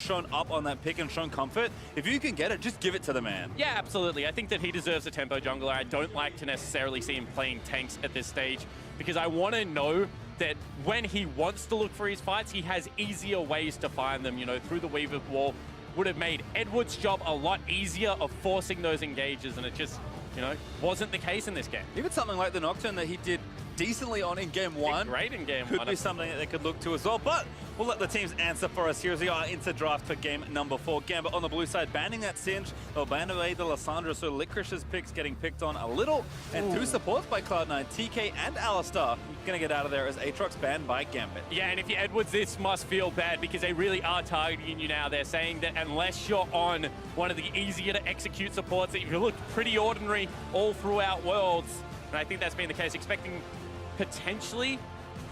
shown up on that pick and shown comfort. If you can get it, just give it to the man. Yeah, absolutely. I think that he deserves a tempo jungler. I don't like to necessarily see him playing tanks at this stage because I want to know that when he wants to look for his fights, he has easier ways to find them, you know, through the weave of wall. Would have made Edward's job a lot easier of forcing those engages, and it just, you know, wasn't the case in this game. Even something like the Nocturne that he did decently on in game one. Great in game could one. Could be something that they could look to as well. But we'll let the teams answer for us here as we are into draft for game number 4. Gambit on the blue side, banning that Singe. They'll ban away the Lissandra, so Licorice's picks getting picked on a little. And 2 supports by Cloud9, TK and Alistar, gonna get out of there as Aatrox banned by Gambit. Yeah, and if you're Edwards, this must feel bad because they really are targeting you now. They're saying that unless you're on one of the easier to execute supports, that you look pretty ordinary all throughout Worlds. And I think that's been the case, expecting potentially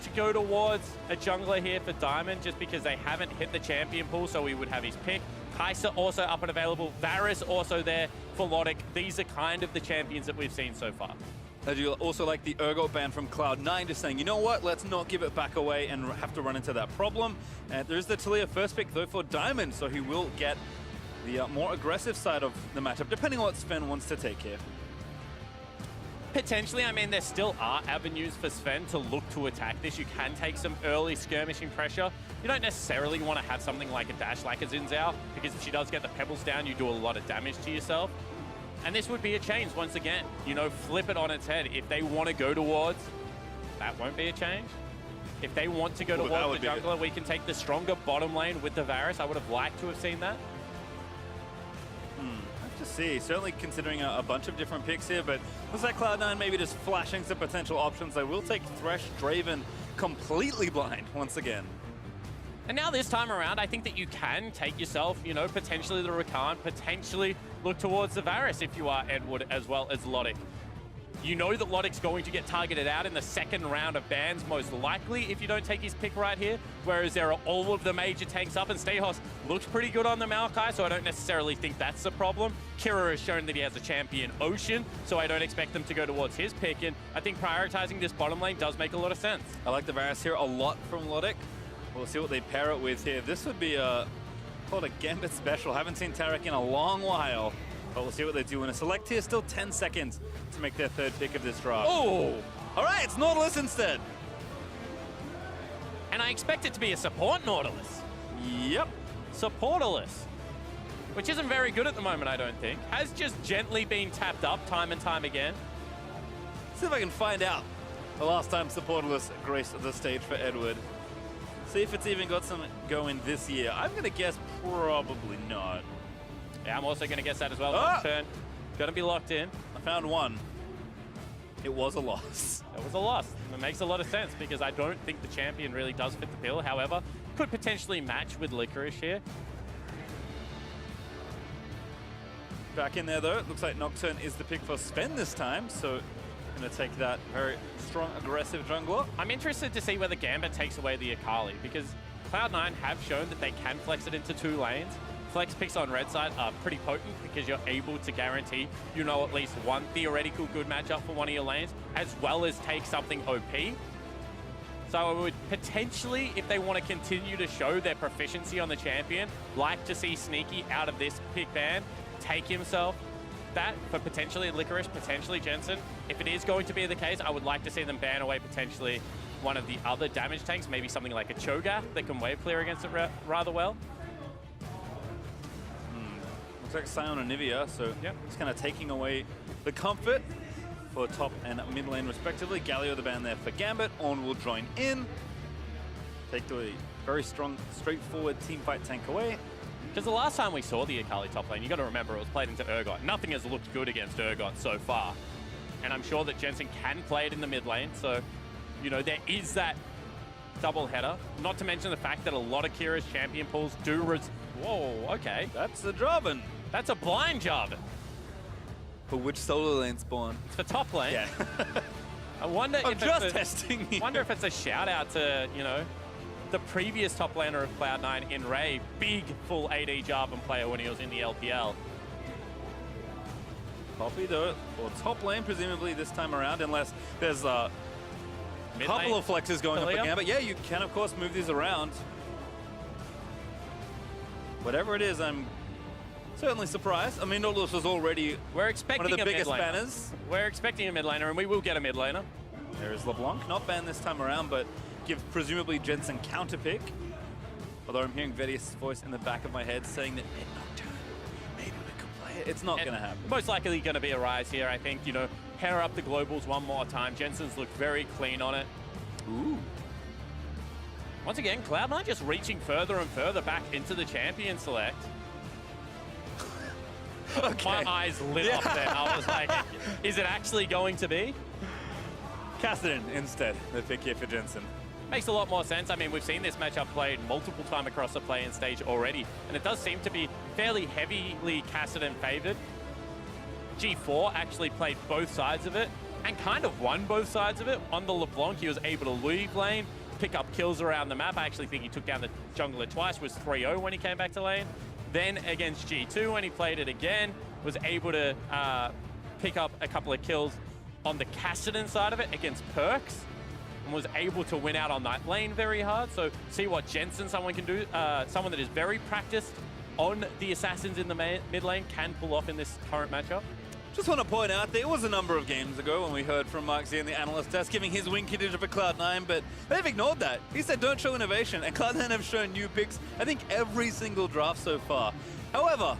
to go towards a jungler here for Diamond just because they haven't hit the champion pool, so we would have his pick. Kai'Sa also up and available. Varus also there for Logic. These are kind of the champions that we've seen so far. I do also like the Urgot ban from Cloud9, just saying, you know what, let's not give it back away and have to run into that problem. And there's the Taliyah first pick, though, for Diamond, so he will get the more aggressive side of the matchup, depending on what Sven wants to take here. Potentially, I mean, there still are avenues for Sven to look to attack this. You can take some early skirmishing pressure. You don't necessarily want to have something like a dash like a Xin Zhao, because if she does get the pebbles down, you do a lot of damage to yourself. And this would be a change once again. You know, flip it on its head. If they want to go towards, that won't be a change. If they want to go towards the jungler, we can take the stronger bottom lane with the Varus. I would have liked to have seen that. To see, certainly considering a bunch of different picks here, but looks like Cloud9 maybe just flashing some potential options. They will take Thresh Draven completely blind once again. And now this time around, I think that you can take yourself, you know, potentially the Rakan, potentially look towards the Varus if you are Edward as well as Logic. You know that Logic's going to get targeted out in the second round of bans, most likely, if you don't take his pick right here, whereas there are all of the major tanks up, and Stehos looks pretty good on the Maokai, so I don't necessarily think that's the problem. Kira has shown that he has a champion Ocean, so I don't expect them to go towards his pick, and I think prioritizing this bottom lane does make a lot of sense. I like the Varus here a lot from Logic. We'll see what they pair it with here. This would be called a Gambit special. Haven't seen Tarek in a long while. But we'll see what they do in a select here. Still 10 seconds to make their third pick of this draft. Oh! All right, it's Nautilus instead. And I expect it to be a support Nautilus. Yep. Supportalus. Which isn't very good at the moment, I don't think. Has just gently been tapped up time and time again. See if I can find out the last time Supportalus graced the stage for Edward. See if it's even got some going this year. I'm going to guess probably not. Yeah, I'm also going to guess that as well. Turn. Going to be locked in. I found one. It was a loss. It was a loss. It makes a lot of sense because I don't think the champion really does fit the bill. However, could potentially match with Licorice here. Back in there, though. It looks like Nocturne is the pick for Sven this time, so going to take that very strong, aggressive jungler. I'm interested to see whether Gambit takes away the Akali, because Cloud9 have shown that they can flex it into 2 lanes. Flex picks on red side are pretty potent because you're able to guarantee, you know, at least one theoretical good matchup for one of your lanes, as well as take something OP. So I would potentially, if they want to continue to show their proficiency on the champion, like to see Sneaky out of this pick ban, take himself that for potentially Licorice, potentially Jensen. If it is going to be the case, I would like to see them ban away potentially one of the other damage tanks, maybe something like a Cho'Gath that can wave clear against it rather well. Looks like Sion and Nivea, so yep. It's kind of taking away the comfort for top and mid lane respectively. Galio the ban there for Gambit. On will join in. Take the very strong, straightforward team fight tank away. Because the last time we saw the Akali top lane, you got to remember it was played into Urgot. Nothing has looked good against Urgot so far. And I'm sure that Jensen can play it in the mid lane, so, you know, there is that double header. Not to mention the fact that a lot of Kira's champion pools do whoa, okay. That's the Jarvan. That's a blind Jarvan. For which solo lane spawn? It's for top lane. Yeah. I wonder I'm if just it's testing you. Wonder if it's a shout out to, you know, the previous top laner of Cloud9 in Ray, big full AD Jarvan player when he was in the LPL. Poppy though, or top lane presumably this time around, unless there's a couple of flexes going up again. But yeah, you can of course move these around. whatever it is, I'm certainly surprised. I mean, Nautilus was already We're expecting one of the a biggest mid laner. banners. We're expecting a mid laner, and we will get a mid laner. There is LeBlanc, not banned this time around, but give presumably Jensen counterpick. Although I'm hearing Vedius' voice in the back of my head saying that maybe we could play it. It's not going to happen. Most likely going to be a rise here, I think. You know, pair up the globals one more time. Jensen's looked very clean on it. Ooh. Once again, Cloud9 just reaching further and further back into the champion select. Okay. My eyes lit up there. I was like, is it actually going to be? Kassadin instead, the pick here for Jensen. Makes a lot more sense. I mean, we've seen this matchup played multiple times across the play-in stage already, and it does seem to be fairly heavily Kassadin favored. G4 actually played both sides of it and kind of won both sides of it. On the LeBlanc, he was able to leave lane, pick up kills around the map. I actually think he took down the jungler twice, was 3-0 when he came back to lane. Then against G2, when he played it again, was able to pick up a couple of kills on the Kassadin side of it against Perks, and was able to win out on that lane very hard. So see what Jensen, someone can do, someone that is very practiced on the assassins in the mid lane, can pull off in this current matchup. Just want to point out, there was a number of games ago when we heard from Mark Z in the analyst desk giving his win condition for Cloud9, but they've ignored that. He said don't show innovation, and Cloud9 have shown new picks, I think, every single draft so far. However,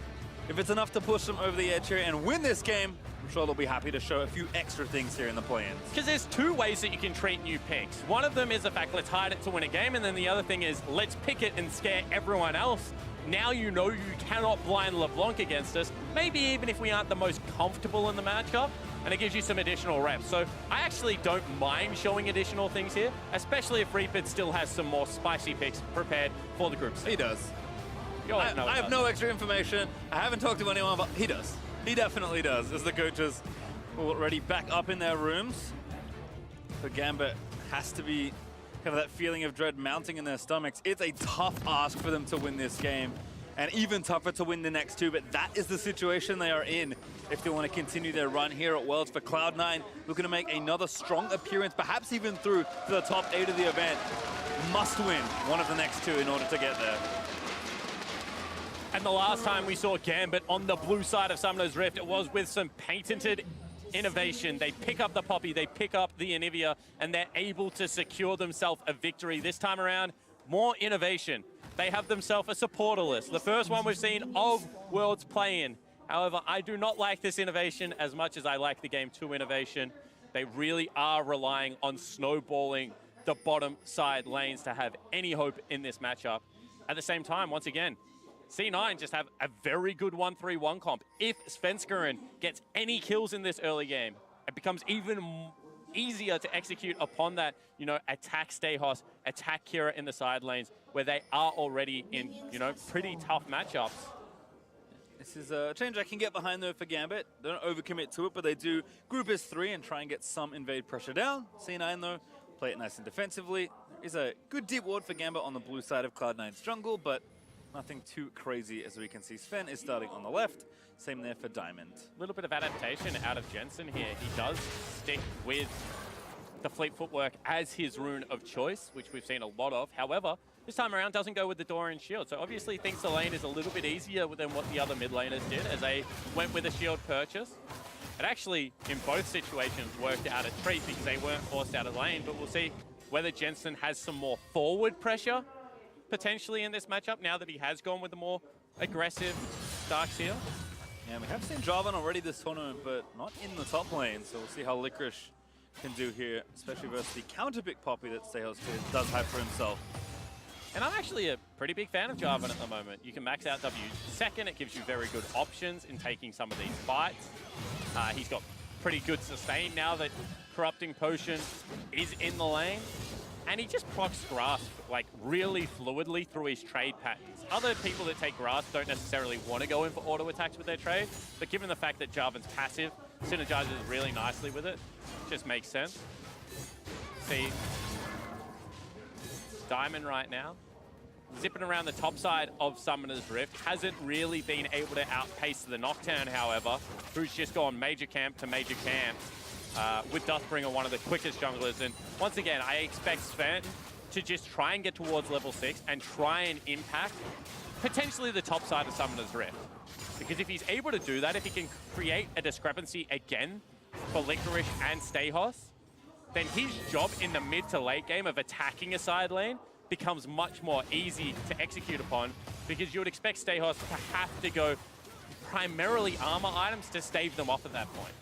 if it's enough to push them over the edge here and win this game, I'm sure they'll be happy to show a few extra things here in the play-ins. Because there's two ways that you can treat new picks. One of them is the fact, let's hide it to win a game, and then the other thing is, let's pick it and scare everyone else. Now you know you cannot blind LeBlanc against us, maybe even if we aren't the most comfortable in the matchup, and it gives you some additional reps. So I actually don't mind showing additional things here, especially if Reaper still has some more spicy picks prepared for the group stage. He does. I I have no extra information. I haven't talked to anyone, but he does. He definitely does, as the coaches are already back up in their rooms. But Gambit has to be kind of that feeling of dread mounting in their stomachs. It's a tough ask for them to win this game, and even tougher to win the next two, but that is the situation they are in if they want to continue their run here at Worlds. For Cloud9, looking to make another strong appearance, perhaps even through to the top 8 of the event. Must win one of the next two in order to get there. And the last time we saw Gambit on the blue side of Summoner's Rift, it was with some patented innovation. They pick up the Poppy, they pick up the Anivia, and they're able to secure themselves a victory. This time around, more innovation. They have themselves a supporter list, the first one we've seen of Worlds play-in. However, I do not like this innovation as much as I like the Game 2 innovation. They really are relying on snowballing the bottom side lanes to have any hope in this matchup. At the same time, once again, C9 just have a very good 1-3-1 comp. If Svenskeren gets any kills in this early game, it becomes even easier to execute upon that, you know, attack Stayhos, attack Kira in the side lanes, where they are already in, you know, pretty tough matchups. This is a change I can get behind though for Gambit. They don't overcommit to it, but they do group as 3 and try and get some invade pressure down. C9 though, play it nice and defensively. There is a good deep ward for Gambit on the blue side of Cloud9's jungle, but nothing too crazy as we can see. Sven is starting on the left. Same there for Diamond. A little bit of adaptation out of Jensen here. He does stick with the fleet footwork as his rune of choice, which we've seen a lot of. However, this time around doesn't go with the Dorian shield. So obviously thinks the lane is a little bit easier than what the other mid laners did as they went with a shield purchase. It actually, in both situations, worked out a treat because they weren't forced out of lane, but we'll see whether Jensen has some more forward pressure potentially in this matchup now that he has gone with the more aggressive Dark Seal. Yeah, we have seen Jarvan already this tournament, but not in the top lane, so we'll see how Licorice can do here, especially versus the counterpick Poppy that Stayhos does have for himself. And I'm actually a pretty big fan of Jarvan at the moment. You can max out W second, it gives you very good options in taking some of these fights. He's got pretty good sustain now that Corrupting Potion is in the lane. And he just procs grass like really fluidly through his trade patterns. Other people that take grass don't necessarily want to go in for auto attacks with their trade, but given the fact that Jarvan's passive, synergizes really nicely with it, just makes sense. See, Diamond right now, zipping around the top side of Summoner's Rift, hasn't really been able to outpace the Nocturne, however, who's just gone major camp to major camp. With Dustbringer, one of the quickest junglers. And once again, I expect Sven to just try and get towards level 6 and try and impact potentially the top side of Summoner's Rift. Because if he's able to do that, if he can create a discrepancy again for Licorice and Stejos, then his job in the mid to late game of attacking a side lane becomes much more easy to execute upon, because you would expect Stejos to have to go primarily armor items to stave them off at that point.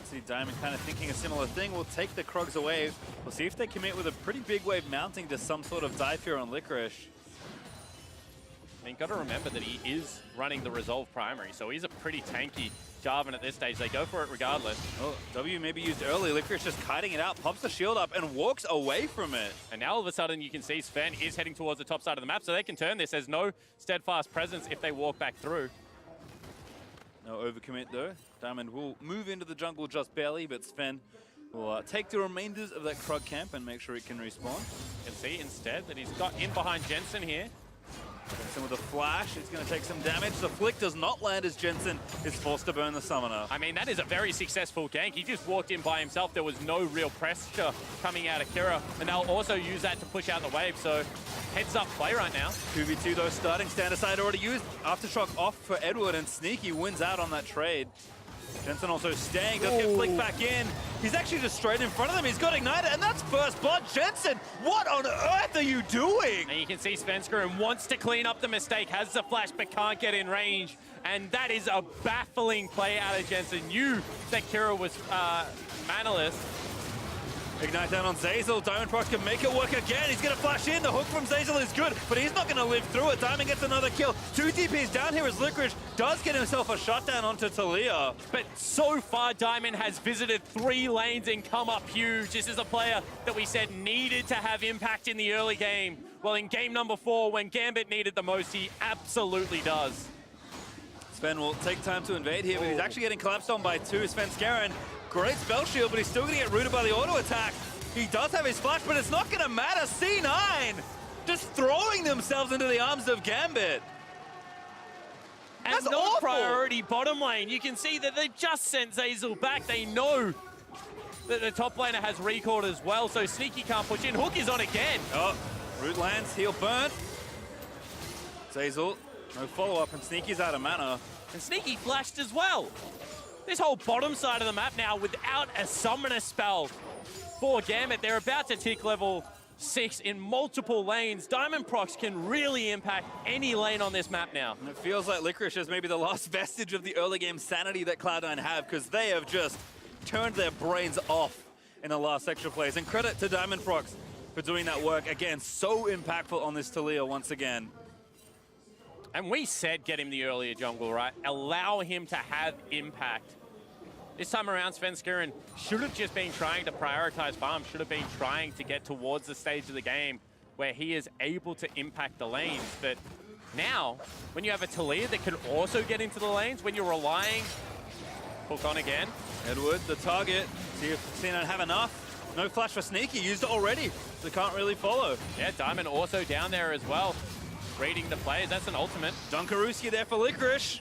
See Diamond kind of thinking a similar thing. We'll take the Krogs away. We'll see if they commit with a pretty big wave mounting to some sort of dive here on Licorice. I mean, got to remember that he is running the Resolve primary, so he's a pretty tanky Jarvan at this stage. They go for it regardless. Oh, W maybe used early. Licorice just kiting it out, pops the shield up, and walks away from it. And now all of a sudden you can see Sven is heading towards the top side of the map, so they can turn this. There's no steadfast presence if they walk back through. No overcommit though. Diamond will move into the jungle just barely, but Sven will take the remainders of that Krug camp and make sure it can respawn. You can see instead that he's got in behind Jensen here. Jensen with a flash, it's going to take some damage. The flick does not land as Jensen is forced to burn the summoner. I mean, that is a very successful gank. He just walked in by himself. There was no real pressure coming out of Kira, and they'll also use that to push out the wave, so heads up play right now. 2v2 though starting. Stand aside already used. Aftershock off for Edward, and Sneaky wins out on that trade. Jensen also staying, does get flicked back in. He's actually just straight in front of them. He's got Ignited, and that's first blood. Jensen, what on earth are you doing? And you can see Svenskeren wants to clean up the mistake, has the flash, but can't get in range. And that is a baffling play out of Jensen. Knew that Kira was manaless. Ignite down on Zeyzal. Diamond Prox can make it work again. He's going to flash in. The hook from Zeyzal is good, but he's not going to live through it. Diamond gets another kill. 2 DPs down here as Licorice does get himself a shutdown onto Talia. But so far, Diamond has visited 3 lanes and come up huge. This is a player that we said needed to have impact in the early game. Well, in game number 4, when Gambit needed the most, he absolutely does. Sven will take time to invade here, but he's actually getting collapsed on by 2. Svenskeren, great spell shield, but he's still going to get rooted by the auto attack. He does have his flash, but it's not going to matter. C9 just throwing themselves into the arms of Gambit. And That's no awful. priority bottom lane. You can see that they just sent Zeyzal back. They know that the top laner has recalled as well, so Sneaky can't push in. Hook is on again. Oh, root lands, heal burnt. Zeyzal, no follow-up, and Sneaky's out of mana. And Sneaky flashed as well. This whole bottom side of the map now without a summoner spell for Gambit. They're about to tick level 6 in multiple lanes. Diamond Prox can really impact any lane on this map now. And it feels like Licorice is maybe the last vestige of the early game sanity that Cloud9 have, because they have just turned their brains off in the last extra plays. And credit to Diamond Prox for doing that work. Again, so impactful on this Talia once again. And we said get him the earlier jungle, right? Allow him to have impact. This time around, Svenskeren should have just been trying to prioritize farm, should have been trying to get towards the stage of the game where he is able to impact the lanes. But now, when you have a Talia that can also get into the lanes, when you're relying, hook on again. Edward, the target. See if C9 have enough. No flash for Sneaky, used it already, so can't really follow. Yeah, Diamond also down there as well. Reading the plays, that's an ultimate. Dunkaruski there for Licorice.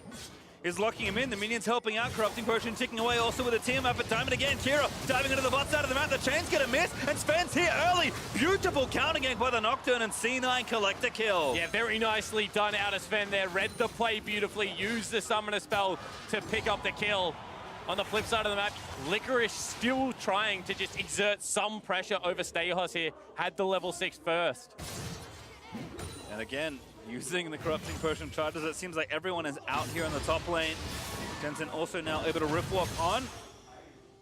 Is locking him in. The minions helping out. Corrupting Potion ticking away also with a team up at Diamond again. Kira diving into the bot side of the map. The chain's gonna miss, and Sven's here early. Beautiful counter gank by the Nocturne, and C9 collect a kill. Yeah, very nicely done out of Sven there. Read the play beautifully. Used the summoner spell to pick up the kill. On the flip side of the map, Licorice still trying to just exert some pressure over Stejos here. Had the level 6 first. And again, using the Corrupting Potion charges, it seems like everyone is out here in the top lane. Jensen also now able to rip walk on.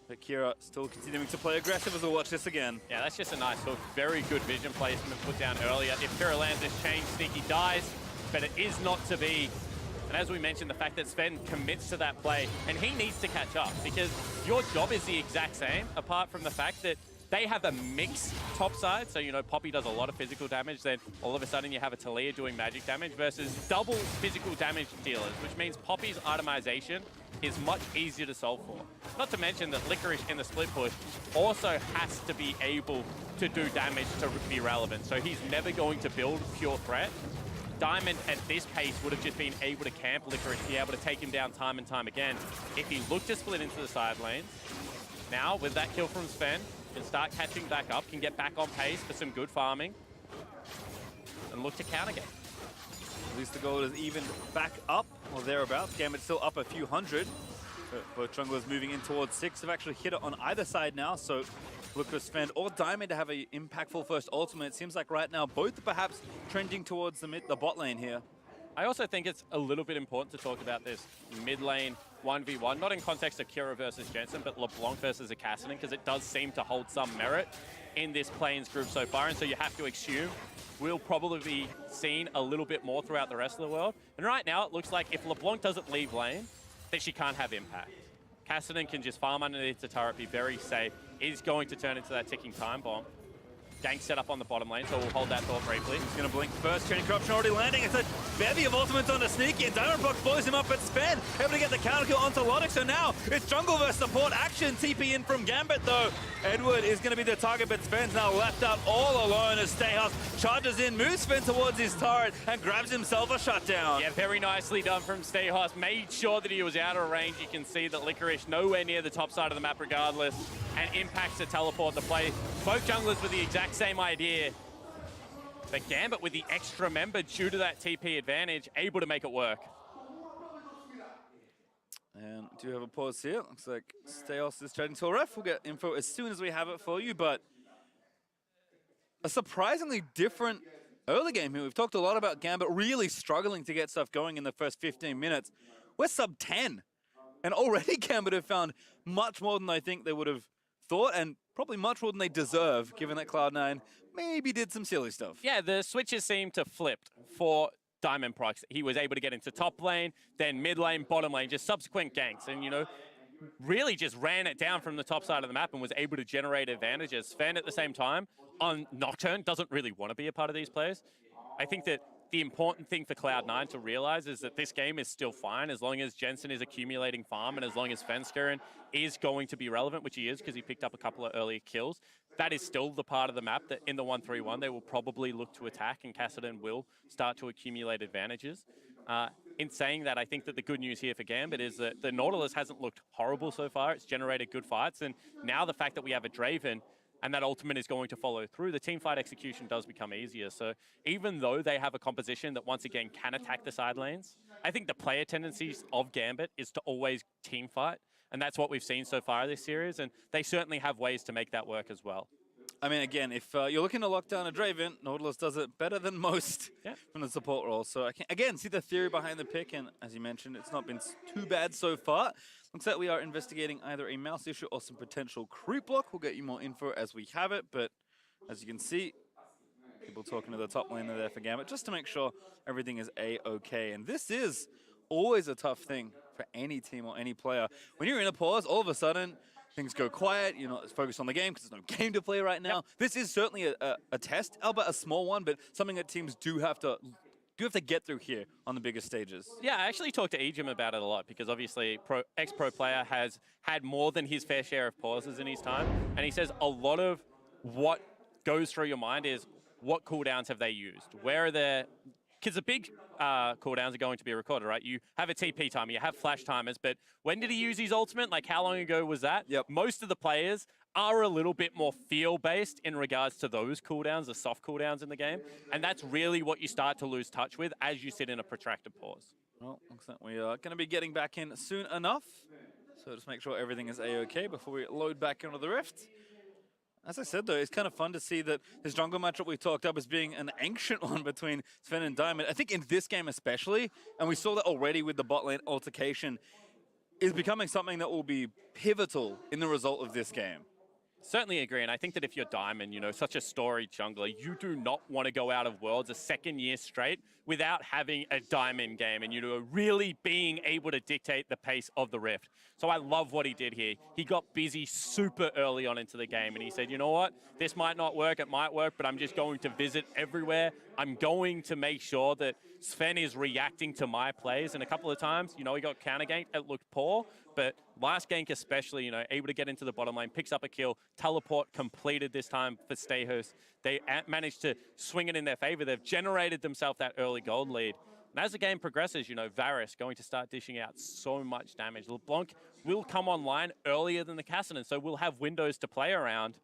But Kira still continuing to play aggressive as we'll watch this again. Yeah, that's just a nice hook. Very good vision placement put down earlier. If Kira lands this chain, Sneaky dies, but it is not to be. And as we mentioned, the fact that Sven commits to that play, and he needs to catch up, because your job is the exact same, apart from the fact that they have a mixed top side, so you know Poppy does a lot of physical damage, then all of a sudden you have a Talia doing magic damage versus double physical damage dealers, which means Poppy's itemization is much easier to solve for. Not to mention that Licorice in the split push also has to be able to do damage to be relevant, so he's never going to build pure threat. Diamond at this pace would have just been able to camp Licorice, be able to take him down time and time again. If he looked to split into the side lanes, now with that kill from Sven, can start catching back up, can get back on pace for some good farming, and look to counter game. At least the gold is even back up or thereabouts. Gambit still up a few hundred. Both junglers moving in towards 6 have actually hit it on either side now, so look for Sven or Diamond to have an impactful first ultimate. It seems like right now both are perhaps trending towards the bot lane here. I also think it's a little bit important to talk about this mid lane 1v1, not in context of Kira versus Jensen, but LeBlanc versus a Cassidy, because it does seem to hold some merit in this Plains group so far, and so you have to assume we'll probably be seen a little bit more throughout the rest of the world. And right now it looks like if LeBlanc doesn't leave lane, then she can't have impact. Cassidy can just farm underneath the turret, be very safe, is going to turn into that ticking time bomb. Gank set up on the bottom lane, so we'll hold that thought briefly. He's going to blink first. Chain Corruption already landing. It's a bevy of ultimates on the Sneaky, and Diamondbox blows him up at Sven. Able to get the counter kill onto Logic, so now it's jungle versus support action. TP in from Gambit, though. Edward is going to be the target, but Sven's now left out all alone as Stayhouse charges in, moves Sven towards his turret, and grabs himself a shutdown. Yeah, very nicely done from Stayhouse. Made sure that he was out of range. You can see that Licorice nowhere near the top side of the map regardless, and impacts to teleport the play. Both junglers with the exact same idea. But Gambit with the extra member due to that TP advantage, able to make it work. And do have a pause here. Looks like Stayos is chatting to a ref. We'll get info as soon as we have it for you, but a surprisingly different early game here. We've talked a lot about Gambit really struggling to get stuff going in the first 15 minutes. We're sub 10, and already Gambit have found much more than I think they would have thought, and probably much more than they deserve, given that Cloud9 maybe did some silly stuff. Yeah, the switches seem to flip for Diamond Prox. He was able to get into top lane, then mid lane, bottom lane, just subsequent ganks, and, you know, really just ran it down from the top side of the map and was able to generate advantages. Sven, at the same time, on Nocturne, doesn't really want to be a part of these plays. I think that the important thing for Cloud9 to realize is that this game is still fine as long as Jensen is accumulating farm and as long as Fenskeren is going to be relevant, which he is because he picked up a couple of early kills. That is still the part of the map that in the 1-3-1 they will probably look to attack, and Cassidy will start to accumulate advantages. In saying that, I think that the good news here for Gambit is that the Nautilus hasn't looked horrible so far. It's generated good fights, and now the fact that we have a Draven and that ultimate is going to follow through, the team fight execution does become easier. So even though they have a composition that once again can attack the side lanes, I think the player tendencies of Gambit is to always team fight. And that's what we've seen so far this series, and they certainly have ways to make that work as well. I mean, again, if you're looking to lock down a Draven, Nautilus does it better than most from the support role. So I can, again, see the theory behind the pick, and as you mentioned, it's not been too bad so far. Looks like we are investigating either a mouse issue or some potential creep block. We'll get you more info as we have it, but as you can see, people talking to the top laner there for Gambit, just to make sure everything is A-okay. And this is always a tough thing for any team or any player. When you're in a pause, all of a sudden, things go quiet, you're not focused on the game because there's no game to play right now. Yep. This is certainly a test, albeit a small one, but something that teams do have to get through here on the biggest stages. Yeah, I actually talked to Ejim about it a lot because obviously ex-pro player has had more than his fair share of pauses in his time, and he says a lot of what goes through your mind is what cooldowns have they used? Where are their... Because the big cooldowns are going to be recorded, right? You have a TP timer, you have flash timers, but when did he use his ultimate? Like, how long ago was that? Yep. Most of the players are a little bit more feel-based in regards to those cooldowns, the soft cooldowns in the game, and that's really what you start to lose touch with as you sit in a protracted pause. Well, looks like we are going to be getting back in soon enough, so just make sure everything is A-okay before we load back into the Rift. As I said, though, it's kind of fun to see that this jungle matchup we talked up as being an ancient one between Sven and Diamond. I think in this game especially, and we saw that already with the bot lane altercation, is becoming something that will be pivotal in the result of this game. Certainly agree, and I think that if you're Diamond, you know, such a storied jungler, you do not want to go out of Worlds a second year straight without having a Diamond game and, you know, really being able to dictate the pace of the Rift. So I love what he did here. He got busy super early on into the game, and he said, you know what, this might not work, it might work, but I'm just going to visit everywhere. I'm going to make sure that Sven is reacting to my plays, and a couple of times, you know, he got counter ganked, it looked poor, but last gank especially, you know, able to get into the bottom lane, picks up a kill, teleport completed this time for Stayhouse. They managed to swing it in their favor. They've generated themselves that early gold lead. And as the game progresses, you know, Varus going to start dishing out so much damage. LeBlanc will come online earlier than the Cassidy, so we'll have windows to play around.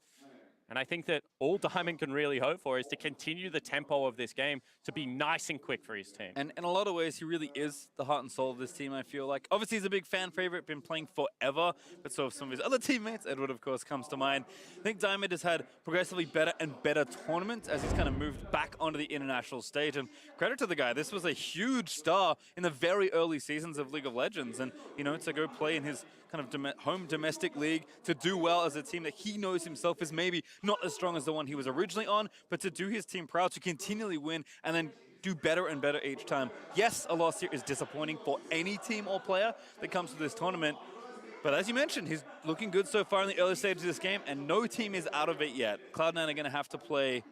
And I think that all Diamond can really hope for is to continue the tempo of this game to be nice and quick for his team. And in a lot of ways, he really is the heart and soul of this team, I feel like. Obviously, he's a big fan favorite, been playing forever, but so have some of his other teammates. Edward, of course, comes to mind. I think Diamond has had progressively better and better tournaments as he's kind of moved back onto the international stage. And credit to the guy, this was a huge star in the very early seasons of League of Legends. And, you know, to go play in his kind of home domestic league, to do well as a team that he knows himself is maybe not as strong as the one he was originally on, but to do his team proud, to continually win, and then do better and better each time. Yes, a loss here is disappointing for any team or player that comes to this tournament, but as you mentioned, he's looking good so far in the early stages of this game, and no team is out of it yet. Cloud9 are going to have to play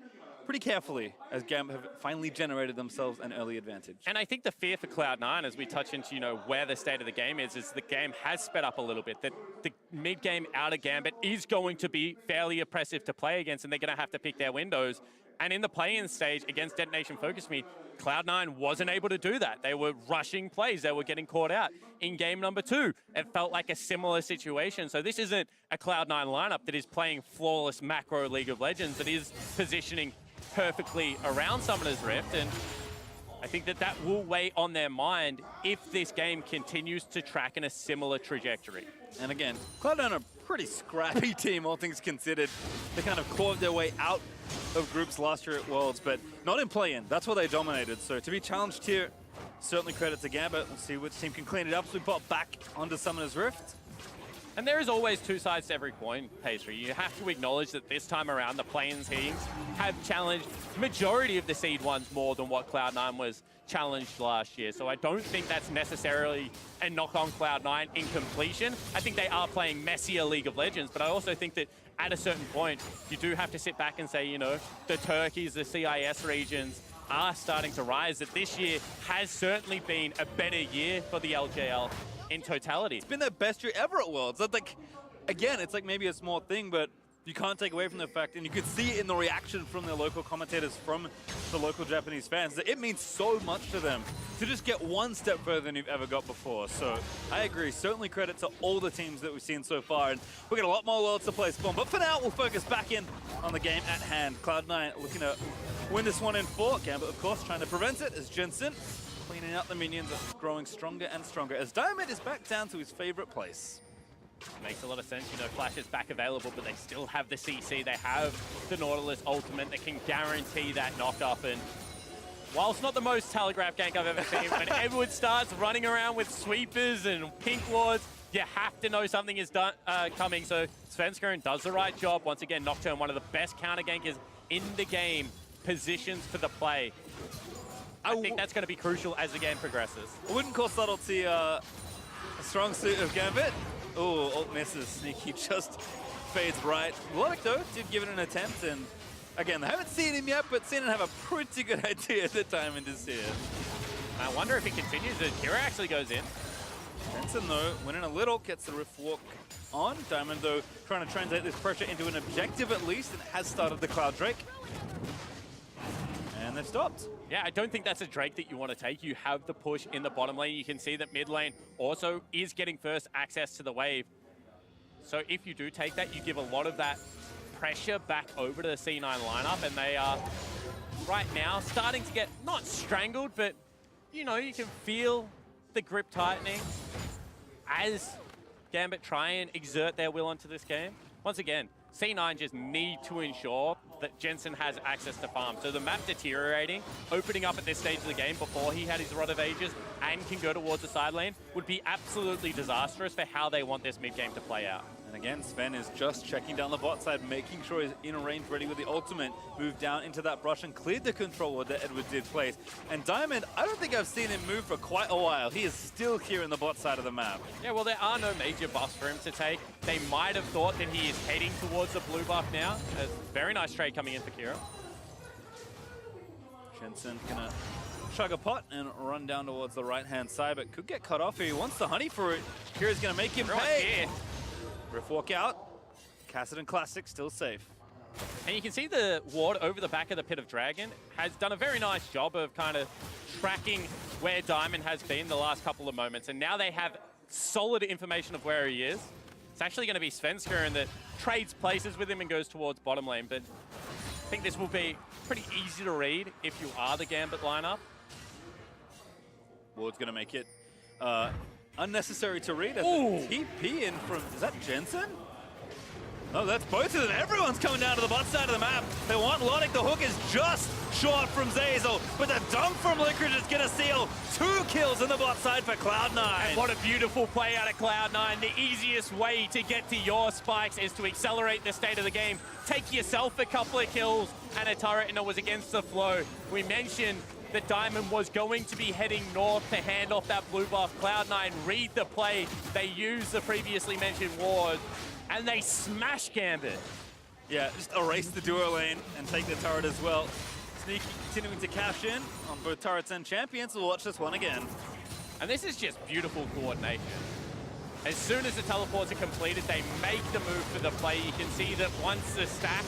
pretty carefully as Gambit have finally generated themselves an early advantage. And I think the fear for Cloud9, as we touch into, you know, where the state of the game is the game has sped up a little bit. That the mid-game out of Gambit is going to be fairly oppressive to play against, and they're going to have to pick their windows. And in the play-in stage against Detonation Focus Me, Cloud9 wasn't able to do that. They were rushing plays. They were getting caught out. In game number 2, it felt like a similar situation. So this isn't a Cloud9 lineup that is playing flawless macro League of Legends, that is positioning perfectly around Summoner's Rift, and I think that that will weigh on their mind if this game continues to track in a similar trajectory. And again, Cloud9 are a pretty scrappy team, all things considered. They kind of clawed their way out of groups last year at Worlds, but not in play-in. That's where they dominated. So to be challenged here, certainly credit to Gambit. We'll see which team can clean it up as we pop back onto Summoner's Rift. And there is always two sides to every coin, Pastry. You have to acknowledge that this time around, the play-in teams have challenged majority of the seed ones more than what Cloud9 was challenged last year. So I don't think that's necessarily a knock on Cloud9 in completion. I think they are playing messier League of Legends, but I also think that at a certain point, you do have to sit back and say, you know, the Turkeys, the CIS regions are starting to rise, that this year has certainly been a better year for the LJL in totality. It's been their best year ever at Worlds. That's like, again, it's like maybe a small thing, but you can't take away from the fact, and you could see it in the reaction from their local commentators, from the local Japanese fans, that it means so much to them to just get one step further than you've ever got before. So I agree, certainly credit to all the teams that we've seen so far, and we've got a lot more Worlds to play Spawn. But for now, we'll focus back in on the game at hand. Cloud9 looking to win this one in 4. Gambit, of course, trying to prevent it as Jensen cleaning out the minions, are growing stronger and stronger as Diamond is back down to his favorite place. Makes a lot of sense, you know, Flash is back available, but they still have the CC, they have the Nautilus ultimate that can guarantee that knock-up, and whilst not the most telegraphed gank I've ever seen, when Edward starts running around with sweepers and pink wards, you have to know something is coming, so Svenskeren does the right job. Once again, Nocturne, one of the best counter gankers in the game, positions for the play. I think that's going to be crucial as the game progresses. I wouldn't call subtlety a strong suit of Gambit. Oh, ult misses. Sneaky just fades right. Logic, though, did give it an attempt, and again, they haven't seen him yet, but seen him have a pretty good idea that Diamond is here. I wonder if he continues. Kira actually goes in. Jensen, though, winning a little, gets the Rift Walk on. Diamond, though, trying to translate this pressure into an objective at least, and has started the Cloud Drake. And they've stopped. Yeah, I don't think that's a Drake that you want to take. You have the push in the bottom lane. You can see that mid lane also is getting first access to the wave. So if you do take that, you give a lot of that pressure back over to the C9 lineup, and they are right now starting to get, not strangled, but you know, you can feel the grip tightening as Gambit try and exert their will onto this game. Once again, C9 just need to ensure that Jensen has access to farm. So the map deteriorating, opening up at this stage of the game before he had his Rod of Ages and can go towards the side lane would be absolutely disastrous for how they want this mid game to play out. And again, Sven is just checking down the bot side, making sure he's in range, ready with the ultimate. Moved down into that brush and cleared the control ward that Edward did place. And Diamond, I don't think I've seen him move for quite a while. He is still here in the bot side of the map. Yeah, well, there are no major buffs for him to take. They might have thought that he is heading towards the blue buff now. A very nice trade coming in for Kira. Jensen gonna chug a pot and run down towards the right-hand side, but could get cut off here. He wants the honey fruit. Kira's gonna make him pay. Rift Walk out. Kassadin Classic still safe. And you can see the ward over the back of the Pit of Dragon has done a very nice job of kind of tracking where Diamond has been the last couple of moments. And now they have solid information of where he is. It's actually going to be Svenskeren that trades places with him and goes towards bottom lane, but I think this will be pretty easy to read if you are the Gambit lineup. Ward's going to make it unnecessary to read as Ooh. the TP in from, is that Jensen? Oh, that's both of them. Everyone's coming down to the bot side of the map. They want Logic. The hook is just short from Zeyzal, but the dunk from Licorice is going to seal 2 kills in the bot side for Cloud9. And what a beautiful play out of Cloud9. The easiest way to get to your spikes is to accelerate the state of the game. Take yourself a couple of kills and a turret, and it was against the flow. We mentioned that Diamond was going to be heading north to hand off that blue buff. Cloud9 read the play. They use the previously mentioned ward, and they smash Gambit. Yeah, just erase the duo lane and take the turret as well. Sneaky continuing to cash in on both turrets and champions. We'll watch this one again. And this is just beautiful coordination. As soon as the teleports are completed, they make the move for the play. You can see that once the stack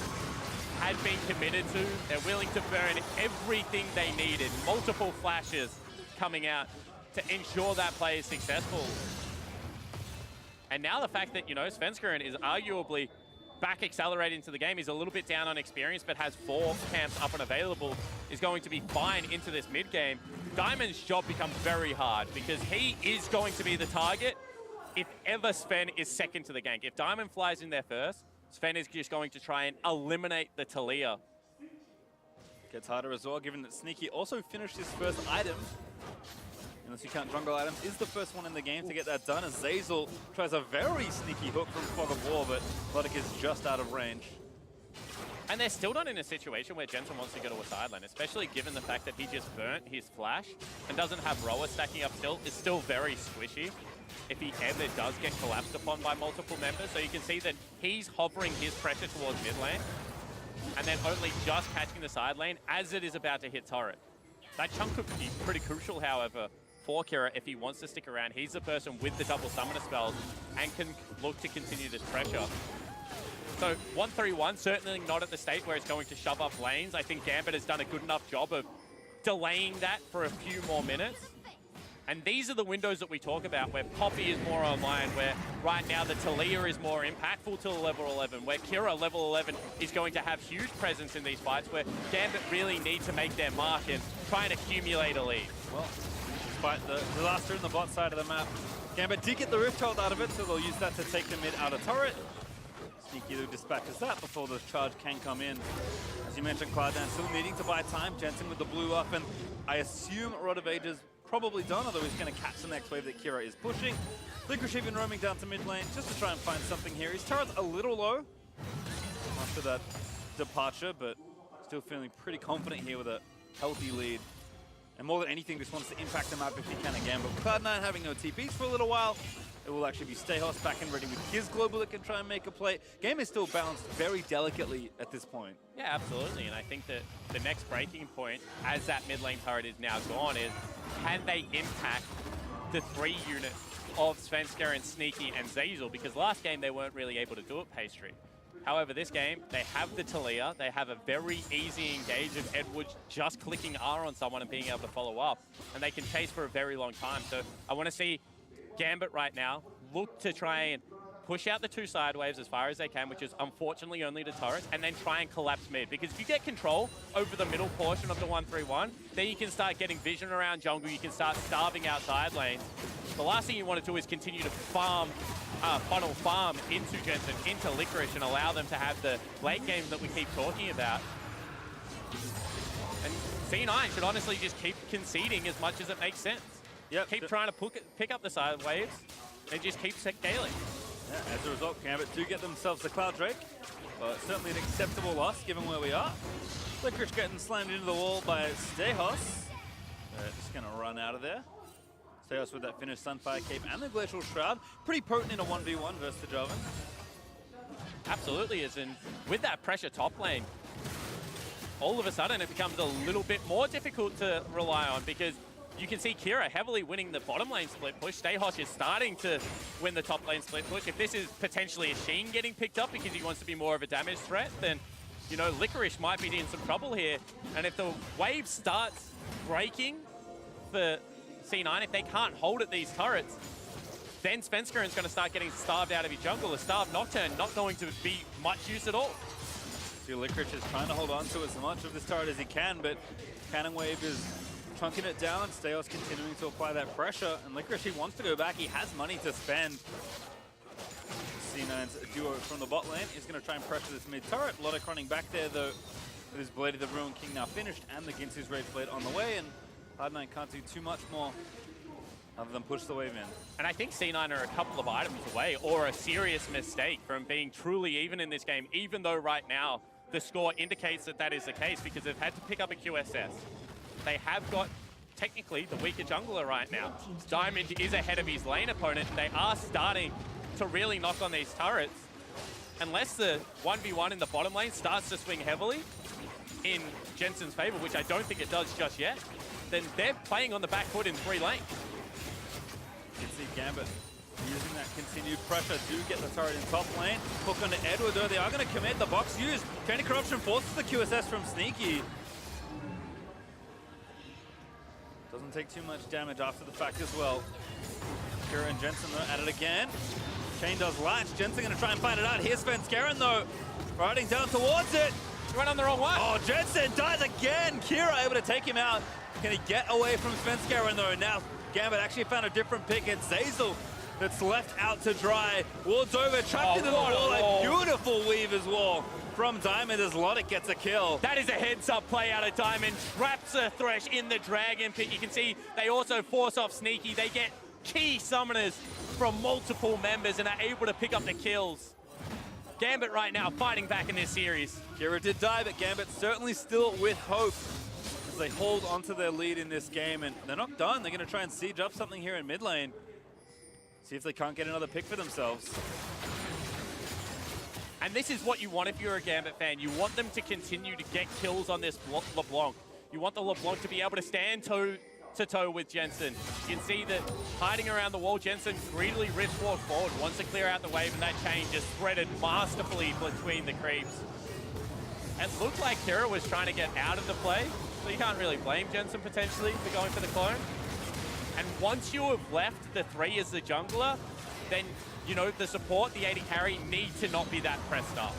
had been committed to, they're willing to burn everything they needed. Multiple flashes coming out to ensure that play is successful. And now the fact that, you know, Svenskeren is arguably back accelerating into the game. He's a little bit down on experience, but has 4 camps up and available, is going to be fine into this mid game. Diamond's job becomes very hard because he is going to be the target if ever Sven is second to the gank. If Diamond flies in there first, Sven is just going to try and eliminate the Talia. Gets harder as well, given that Sneaky also finished his first item. Unless you count jungle items, is the first one in the game to get that done, as Zeyzal tries a very sneaky hook from Fog of War, but Logic is just out of range. And they're still not in a situation where Jensen wants to go to a sideline, especially given the fact that he just burnt his flash and doesn't have Roa stacking up still. Is still very squishy if he ever does get collapsed upon by multiple members. So you can see that he's hovering his pressure towards mid lane and then only just catching the side lane as it is about to hit turret. That chunk could be pretty crucial, however, for Kira if he wants to stick around. He's the person with the double summoner spells and can look to continue this pressure. So 1-3-1, certainly not at the state where it's going to shove up lanes. I think Gambit has done a good enough job of delaying that for a few more minutes. And these are the windows that we talk about where Poppy is more online, where right now the Talia is more impactful to level 11, where Kira, level 11, is going to have huge presence in these fights, where Gambit really need to make their mark and try and accumulate a lead. Well, despite the disaster in the bot side of the map, Gambit did get the Rift Hold out of it, so they'll use that to take the mid out of turret. Sneaky Lou dispatches that before the charge can come in. As you mentioned, Cloud9 still needing to buy time. Jensen with the blue up, and I assume Rod of Ages probably done, although he's going to catch the next wave that Kira is pushing. Licorice even roaming down to mid lane just to try and find something here. His turret's a little low after that departure, but still feeling pretty confident here with a healthy lead. And more than anything, just wants to impact the map if he can again. But Cloud9 having no TPs for a little while. It will actually be Stayhos back and ready with his global that can try and make a play. Game is still balanced very delicately at this point. Yeah, absolutely. And I think that the next breaking point, as that mid lane turret is now gone, is can they impact the 3 units of Svenskeren, Sneaky, and Zeyzal? Because last game they weren't really able to do it Pastry. However, this game, they have the Talia, they have a very easy engage of Edward just clicking R on someone and being able to follow up, and they can chase for a very long time. So I want to see Gambit right now look to try and push out the 2 side waves as far as they can, which is unfortunately only the turrets, and then try and collapse mid. Because if you get control over the middle portion of the 1-3-1, then you can start getting vision around jungle, you can start starving out side lanes. The last thing you want to do is continue to funnel farm into Jensen, into Licorice, and allow them to have the late game that we keep talking about. And C9 should honestly just keep conceding as much as it makes sense. Yep. Keep trying to pick up the side waves and just keep scaling. Yeah, as a result, Gambit do get themselves the Cloud Drake. Certainly an acceptable loss given where we are. Licorice getting slammed into the wall by Stayhos. Just going to run out of there. Stayhos with that finished Sunfire Cape and the Glacial Shroud. Pretty potent in a 1v1 versus the Joven. Absolutely is, and with that pressure top lane, all of a sudden it becomes a little bit more difficult to rely on, because you can see Kira heavily winning the bottom lane split push. Stayhos is starting to win the top lane split push. If this is potentially a Sheen getting picked up because he wants to be more of a damage threat, then, you know, Licorice might be in some trouble here. And if the wave starts breaking for C9, if they can't hold at these turrets, then Svenskeren is going to start getting starved out of his jungle. A starved Nocturne not going to be much use at all. So Licorice is trying to hold on to as much of this turret as he can, but Cannon Wave is chunking it down. Steos continuing to apply that pressure, and Licorice, he wants to go back. He has money to spend. C9's duo from the bot lane is going to try and pressure this mid turret. Lodik running back there, though, with his Blade of the Ruin King now finished, and the Ginsu's Rage Blade on the way, and Cloud9 can't do too much more other than push the wave in. And I think C9 are a couple of items away, or a serious mistake from being truly even in this game, even though right now the score indicates that that is the case, because they've had to pick up a QSS. They have got, technically, the weaker jungler right now. Diamond is ahead of his lane opponent, and they are starting to really knock on these turrets. Unless the 1v1 in the bottom lane starts to swing heavily in Jensen's favor, which I don't think it does just yet, then they're playing on the back foot in 3 lanes. You can see Gambit using that continued pressure to get the turret in top lane. Hook onto Edward, though. They are going to commit. The box used. Training Corruption forces the QSS from Sneaky. Doesn't take too much damage after the fact as well. Kira and Jensen, though, at it again. Chain does latch. Jensen going to try and find it out. Here's Svenskeren, though, riding down towards it. He went on the wrong one. Oh, Jensen dies again. Kira able to take him out. Can he get away from Svenskeren, though? Now Gambit actually found a different pick. It's Zazel that's left out to dry. Ward's over, trapped into the wall. A beautiful weave as well from Diamond as Lodik gets a kill. That is a heads-up play out of Diamond. Traps a Thresh in the Dragon Pit. You can see they also force off Sneaky. They get key summoners from multiple members and are able to pick up the kills. Gambit right now fighting back in this series. Kira did die, but Gambit certainly still with hope as they hold onto their lead in this game, and they're not done. They're going to try and siege up something here in mid lane. See if they can't get another pick for themselves. And this is what you want if you're a Gambit fan. You want them to continue to get kills on this LeBlanc. You want the LeBlanc to be able to stand toe-to-toe with Jensen. You can see that hiding around the wall, Jensen greedily rips walk forward, wants to clear out the wave, and that chain just threaded masterfully between the creeps. It looked like Kira was trying to get out of the play, so you can't really blame Jensen potentially for going for the clone. And once you have left the 3 as the jungler, then, you know, the support, the AD carry, need to not be that pressed up.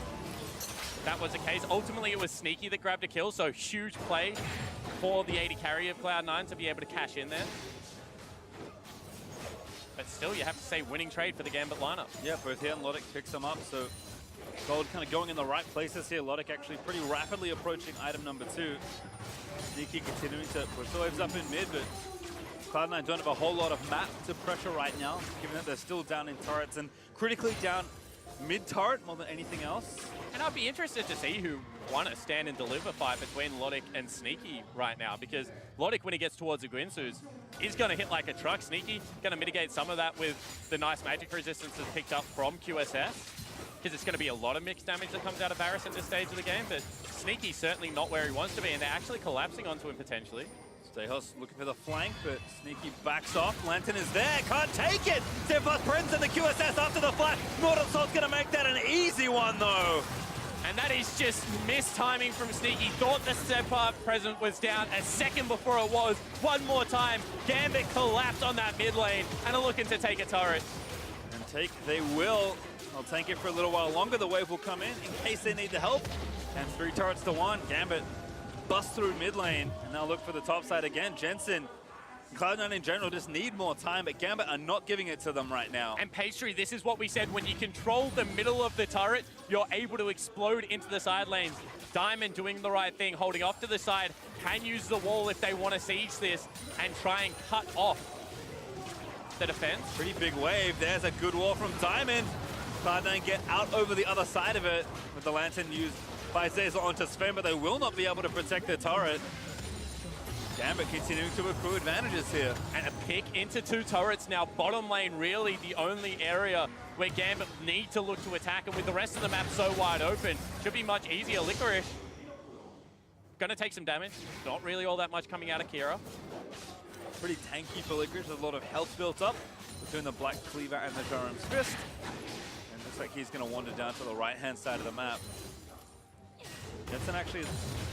That was the case. Ultimately, it was Sneaky that grabbed a kill, so huge play for the AD carry of Cloud9 to be able to cash in there. But still, you have to say winning trade for the Gambit lineup. Yeah, both here and Lodik picks them up, so Gold kind of going in the right places here. Lodik actually pretty rapidly approaching item number 2. Sneaky continuing to push the waves up in mid, but Cloud9 don't have a whole lot of map to pressure right now, given that they're still down in turrets and critically down mid-turret more than anything else. And I'd be interested to see who won a stand and deliver fight between Lodik and Sneaky right now, because Lodik, when he gets towards the Guinsoo's, is going to hit like a truck. Sneaky going to mitigate some of that with the nice magic resistance that's picked up from QSS, because it's going to be a lot of mixed damage that comes out of Varus at this stage of the game, but Sneaky's certainly not where he wants to be, and they're actually collapsing onto him potentially. Stehos looking for the flank, but Sneaky backs off. Lantern is there, can't take it! Steadfast Prince and the QSS after the flash. Mortal Assault's gonna make that an easy one, though. And that is just mistiming from Sneaky. Thought the Steadfast Present was down a second before it was. One more time, Gambit collapsed on that mid lane and are looking to take a turret. And take they will. They'll tank it for a little while longer. The wave will come in case they need the help. And 3 turrets to 1. Gambit bust through mid lane, and now look for the top side again. Jensen, Cloud9 in general just need more time, but Gambit are not giving it to them right now. And Pastry, this is what we said, when you control the middle of the turret, you're able to explode into the side lanes. Diamond doing the right thing, holding off to the side, can use the wall if they want to siege this and try and cut off the defense. Pretty big wave. There's a good wall from Diamond. Cloud9 get out over the other side of it with the Lantern used by Zazel onto Sven, but they will not be able to protect their turret. Gambit continuing to accrue advantages here. And a pick into 2 turrets now. Bottom lane really the only area where Gambit need to look to attack, and with the rest of the map so wide open, should be much easier. Licorice gonna take some damage. Not really all that much coming out of Kira. Pretty tanky for Licorice. There's a lot of health built up between the Black Cleaver and the Durham's Fist. And looks like he's gonna wander down to the right-hand side of the map. Jensen actually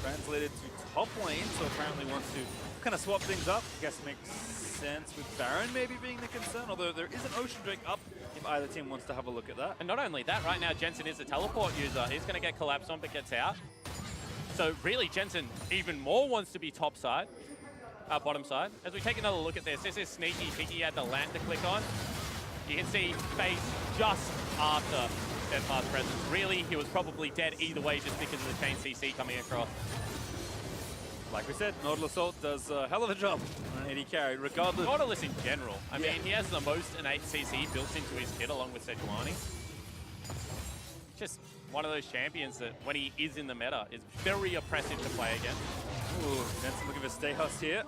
translated to top lane, so apparently wants to kind of swap things up. I guess makes sense with Baron maybe being the concern, although there is an Ocean Drake up if either team wants to have a look at that. And not only that, right now Jensen is a teleport user. He's going to get collapsed on, but gets out. So really, Jensen even more wants to be top side, bottom side. As we take another look at this is Sneaky thinking he had the land to click on. You can see Face just after Steadfast's presence. Really, he was probably dead either way just because of the chain CC coming across. Like we said, Nautilus Ult does a hell of a job on AD carry, regardless. Nautilus in general. I mean, he has the most innate CC built into his kit along with Sejuani. Just one of those champions that, when he is in the meta, is very oppressive to play against. Ooh, Jensen looking for Stayhouse here.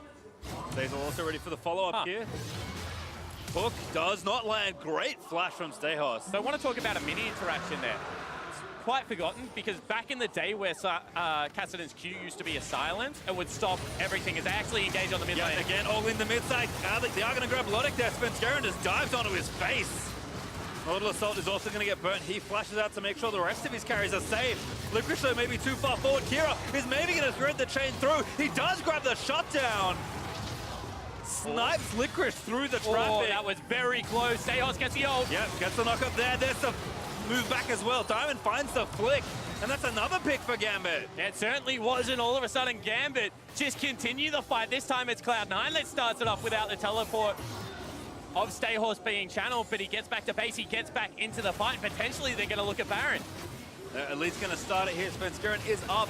Stayhouse also ready for the follow-up here. Hook does not land. Great flash from Stayhouse. So I want to talk about a mini interaction there. It's quite forgotten because back in the day where Kassadin's Q used to be a silence, it would stop everything as they actually engage on the mid lane. Again, all in the mid side. They are going to grab Lodik there. Spenskeren just dives onto his face. Nautilus Ult is also going to get burnt. He flashes out to make sure the rest of his carries are safe. Licorice though maybe too far forward. Kira is maybe going to thread the chain through. He does grab the shutdown. Snipes Licorice through the traffic. Oh, that was very close. Stayhouse gets the ult. Yep, gets the knock up there. There's the move back as well. Diamond finds the flick. And that's another pick for Gambit. It certainly wasn't. All of a sudden, Gambit just continue the fight. This time it's Cloud9 that starts it off without the teleport of Stayhorse being channeled, but he gets back to base, he gets back into the fight. Potentially they're going to look at Baron. Elite's going to start it here. Spenskeren is up,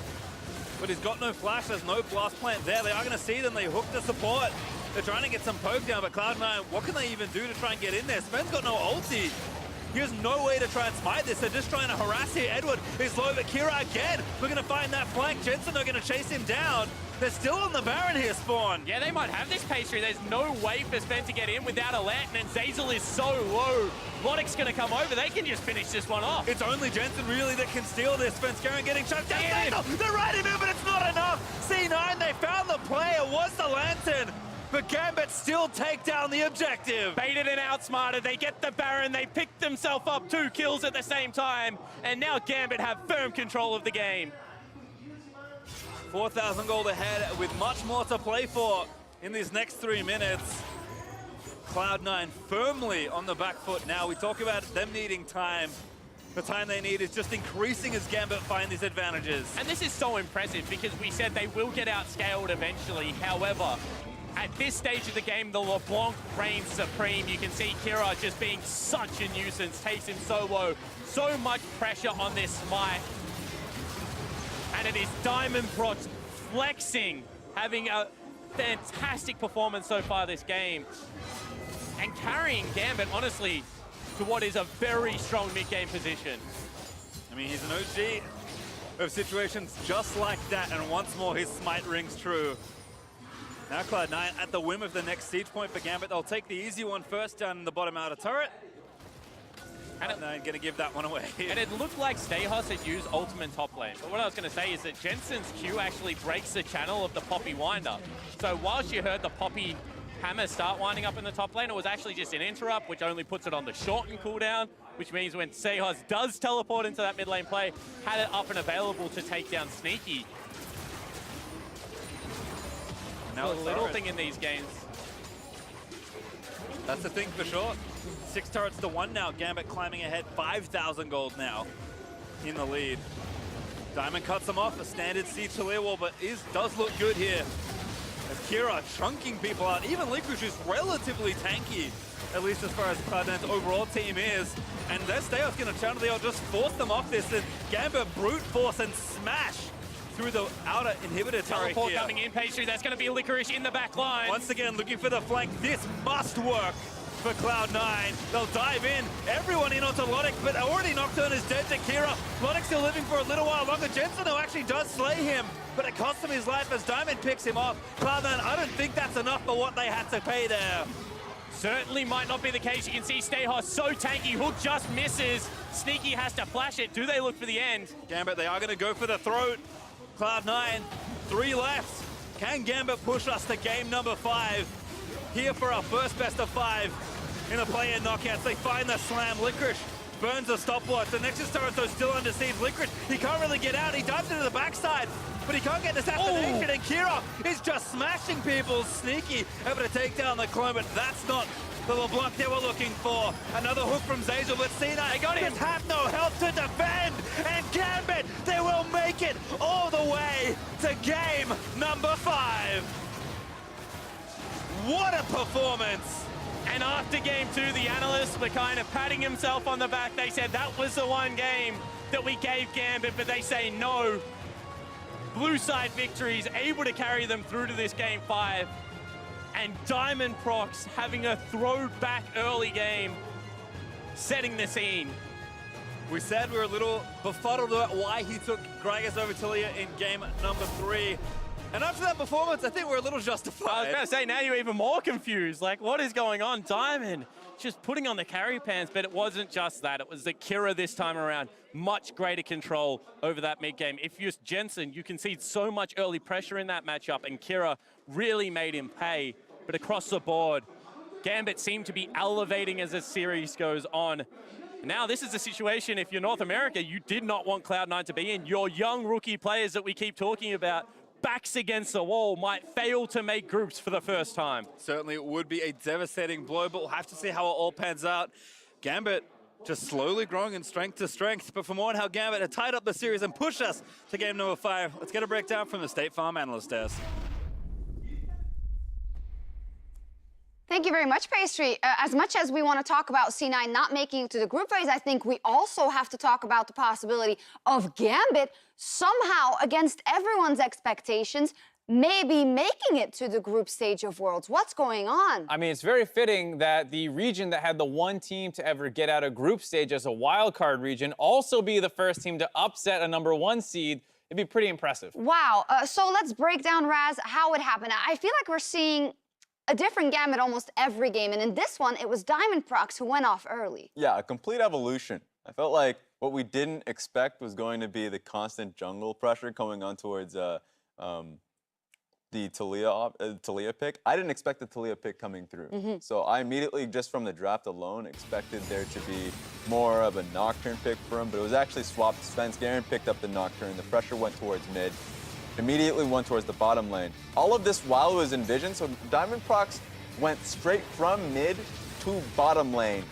but he's got no flash. There's no blast plant there. They are going to see them. They hook the support. They're trying to get some poke down, but Cloud9, what can they even do to try and get in there? Spen's got no ulti. He has no way to try and smite this. They're just trying to harass here. Edward is low, but Kira again. We're going to find that flank. Jensen are going to chase him down. They're still on the Baron here, Spawn. Yeah, they might have this pastry. There's no way for Spen to get in without a lantern, and Zeyzal is so low. Lodic's going to come over. They can just finish this one off. It's only Jensen really that can steal this. Spenskeren getting shut down. They're right in, but it's not enough. C9, they found the play. It was the lantern. But Gambit still take down the objective. Baited and outsmarted. They get the Baron. They pick themselves up 2 kills at the same time. And now Gambit have firm control of the game. 4,000 gold ahead with much more to play for in these next 3 minutes. Cloud9 firmly on the back foot now. We talk about them needing time. The time they need is just increasing as Gambit find these advantages. And this is so impressive because we said they will get outscaled eventually. However, at this stage of the game, the LeBlanc reigns supreme. You can see Kira just being such a nuisance, takes him so low. So much pressure on this smite. And it is Diamond Prox flexing, having a fantastic performance so far this game. And carrying Gambit, honestly, to what is a very strong mid-game position. I mean, he's an OG of situations just like that, and once more his smite rings true. Now Cloud9 at the whim of the next siege point for Gambit. They'll take the easy one first down in the bottom outer turret. And they're going to give that one away. And it looked like Stayhouse had used ultimate top lane. But what I was going to say is that Jensen's Q actually breaks the channel of the Poppy Winder. So whilst you heard the Poppy Hammer start winding up in the top lane, it was actually just an interrupt, which only puts it on the shortened cooldown, which means when Stayhouse does teleport into that mid lane play, had it up and available to take down Sneaky. Now a little thing in these games. That's the thing for sure. 6 turrets to 1 now. Gambit climbing ahead. 5,000 gold now in the lead. Diamond cuts them off. A standard siege to Leer wall, but does look good here. As Kira chunking people out. Even Licorice is relatively tanky, at least as far as Cloud9's overall team is. And their Stayhouse going to channel the ult, just force them off this. And Gambit brute force and smash through the outer inhibitor turret Teleport here. coming in, Pastry. That's going to be Licorice in the back line. Once again, looking for the flank. This must work for Cloud9. They'll dive in. Everyone in onto Lodik, but already Nocturne is dead to Kira. Lodik still living for a little while longer. Jensen, who actually does slay him, but it costs him his life as Diamond picks him off. Cloud9, I don't think that's enough for what they had to pay there. Certainly might not be the case. You can see Stayhouse so tanky. Hook just misses. Sneaky has to flash it. Do they look for the end? Gambit, they are going to go for the throat. Cloud9, 3 left. Can Gambit push us to game number 5? Here for our first best of 5 in the play-in knockouts. They find the slam. Licorice burns a stopwatch. The Nexus turret though still under siege. Licorice, he can't really get out. He dives into the backside, but he can't get this assassination. And Kira is just smashing people. Sneaky, able to take down the clone, but that's not the LeBlanc they were looking for. Another hook from Zazel, but C9 they got him. just have no health to defend. And Gambit, they will make it all the way to game number 5. What a performance! And after game 2, the analysts were kind of patting himself on the back. They said that was the one game that we gave Gambit, but they say no. Blue side victories, able to carry them through to this game 5. And Diamond Prox having a throwback early game, setting the scene. We said we were a little befuddled about why he took Gragas over Talia in game number 3. And after that performance, I think we're a little justified. I was about to say, now you're even more confused. Like, what is going on? Diamond just putting on the carry pants, but it wasn't just that. It was the Kira this time around. Much greater control over that mid-game. If you're Jensen, you concede so much early pressure in that matchup, and Kira really made him pay. But across the board, Gambit seemed to be elevating as the series goes on. Now, this is a situation, if you're North America, you did not want Cloud9 to be in. Your young rookie players that we keep talking about, backs against the wall, might fail to make groups for the first time. Certainly it would be a devastating blow, but we'll have to see how it all pans out. Gambit just slowly growing in strength to strength. But for more on how Gambit had tied up the series and pushed us to game number 5, let's get a breakdown from the State Farm analyst desk. Thank you very much, Pastry. As much as we want to talk about C9 not making it to the group phase, I think we also have to talk about the possibility of Gambit somehow, against everyone's expectations, maybe making it to the group stage of Worlds. What's going on? I mean, it's very fitting that the region that had the one team to ever get out of group stage as a wild card region also be the first team to upset a #1 seed. It'd be pretty impressive. Wow. So let's break down, Raz, how it happened. I feel like we're seeing a different Gambit almost every game, and in this one, it was Diamond Prox who went off early. Yeah, a complete evolution. I felt like what we didn't expect was going to be the constant jungle pressure coming on towards the Talia pick. I didn't expect the Talia pick coming through. So I immediately, just from the draft alone, expected there to be more of a Nocturne pick for him, but it was actually swapped. Svenskeren picked up the Nocturne. The pressure went towards mid. Immediately went towards the bottom lane. All of this while it was envisioned, so Diamond Prox went straight from mid to bottom lane.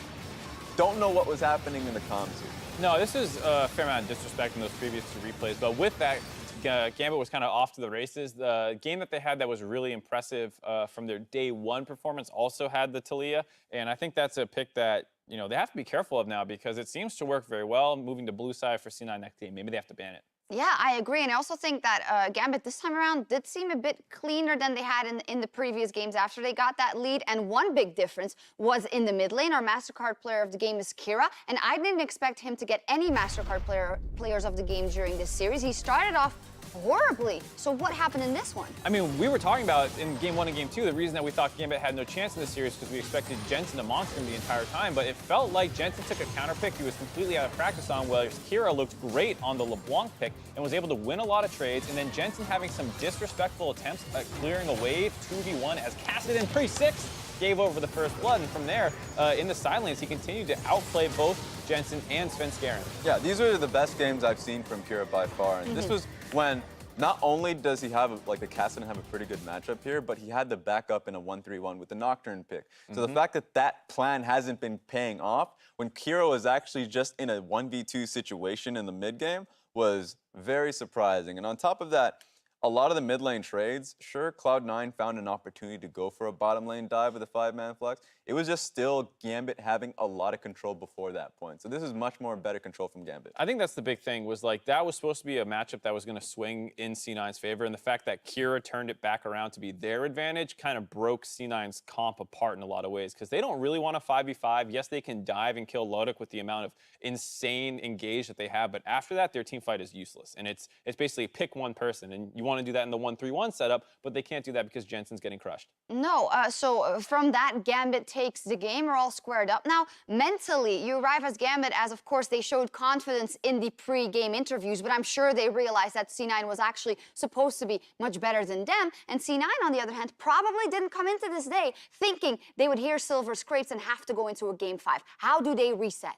Don't know what was happening in the comms here. No, this is a fair amount of disrespect in those previous 2 replays, but with that, Gambit was kind of off to the races. The game that they had that was really impressive from their day 1 performance also had the Talia, and I think that's a pick that, you know, they have to be careful of now because it seems to work very well. Moving to blue side for C9 next game, maybe they have to ban it. Yeah, I agree. And I also think that Gambit this time around did seem a bit cleaner than they had in the previous games after they got that lead. And one big difference was in the mid lane. Our MasterCard player of the game is Kira. And I didn't expect him to get any MasterCard players of the game during this series. He started off horribly. So what happened in this one? I mean, we were talking about in game 1 and game 2, the reason that we thought Gambit had no chance in this series because we expected Jensen to monster him the entire time, but it felt like Jensen took a counter pick he was completely out of practice on, whereas Kira looked great on the LeBlanc pick and was able to win a lot of trades, and then Jensen having some disrespectful attempts at clearing a wave 2v1 as Cassidy in pre-6 gave over the first blood, and from there, in the side lanes, he continued to outplay both Jensen and Svenskeren. Yeah, these are the best games I've seen from Kira by far, and this was when not only does he have, like, the Cassidy have a pretty good matchup here, but he had the backup in a 1-3-1 with the Nocturne pick. So the fact that that plan hasn't been paying off when Kira was actually just in a 1v2 situation in the mid game was very surprising. And on top of that, a lot of the mid lane trades, sure, Cloud9 found an opportunity to go for a bottom lane dive with a 5-man flex. It was just still Gambit having a lot of control before that point. So this is much more better control from Gambit. I think that's the big thing, was like that was supposed to be a matchup that was going to swing in C9's favor, and the fact that Kira turned it back around to be their advantage kind of broke C9's comp apart in a lot of ways, because they don't really want a 5v5. Yes, they can dive and kill Lodok with the amount of insane engage that they have, but after that, their team fight is useless, and it's basically pick one person, and you want to do that in the 1-3-1 setup, but they can't do that because Jensen's getting crushed. No, so from that, Gambit takes the game. We're all squared up. Now, mentally, you arrive as Gambit as, of course, they showed confidence in the pre-game interviews, but I'm sure they realized that C9 was actually supposed to be much better than them. And C9, on the other hand, probably didn't come into this day thinking they would hear Silver Scrapes and have to go into a game 5. How do they reset?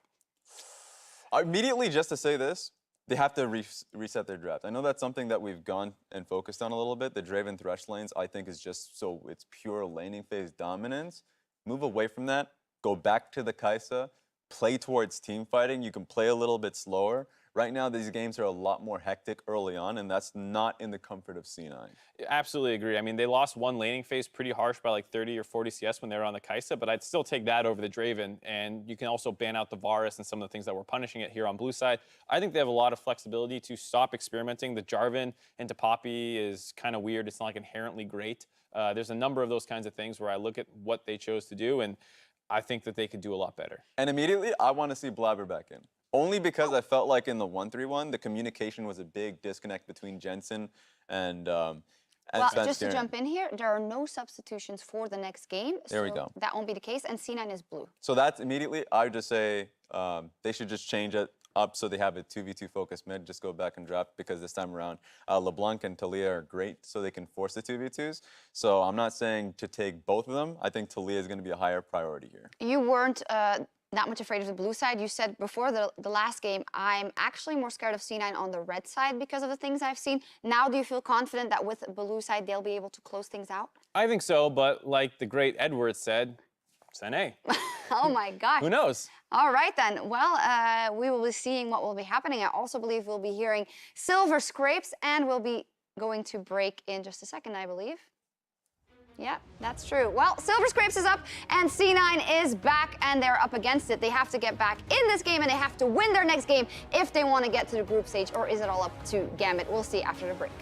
Immediately, just to say this, they have to reset their draft. I know that's something that we've gone and focused on a little bit. The Draven Thresh lanes, I think, is just so it's pure laning phase dominance. Move away from that. Go back to the Kai'Sa. Play towards team fighting. You can play a little bit slower. Right now, these games are a lot more hectic early on, and that's not in the comfort of C9. Absolutely agree. I mean, they lost one laning phase pretty harsh by like 30 or 40 CS when they were on the Kai'Sa, but I'd still take that over the Draven. And you can also ban out the Varus and some of the things that we're punishing it here on blue side. I think they have a lot of flexibility to stop experimenting. The Jarvan into Poppy is kind of weird. It's not like inherently great. There's a number of those kinds of things where I look at what they chose to do, and I think that they could do a lot better. And immediately, I want to see Blabber back in. Only because I felt like in the 1-3-1, the communication was a big disconnect between Jensen and well, Spencer. just to jump in here, there are no substitutions for the next game. There we so go. That won't be the case, and C9 is blue. So that's immediately, I would just say they should just change it up so they have a 2v2 focus mid, just go back and draft, because this time around, LeBlanc and Talia are great, so they can force the 2v2s. So I'm not saying to take both of them. I think Talia is going to be a higher priority here. You weren't that much afraid of the blue side. You said before the last game, I'm actually more scared of C9 on the red side because of the things I've seen. Now, do you feel confident that with the blue side, they'll be able to close things out? I think so, but like the great Edward said, Sene. Oh my gosh. Who knows? All right then. Well, we will be seeing what will be happening. I also believe we'll be hearing silver scrapes, and we'll be going to break in just a second, I believe. Yeah, that's true. Well, Silver Scrapes is up, and C9 is back, and they're up against it. They have to get back in this game, and they have to win their next game if they want to get to the group stage, or is it all up to Gambit? We'll see after the break.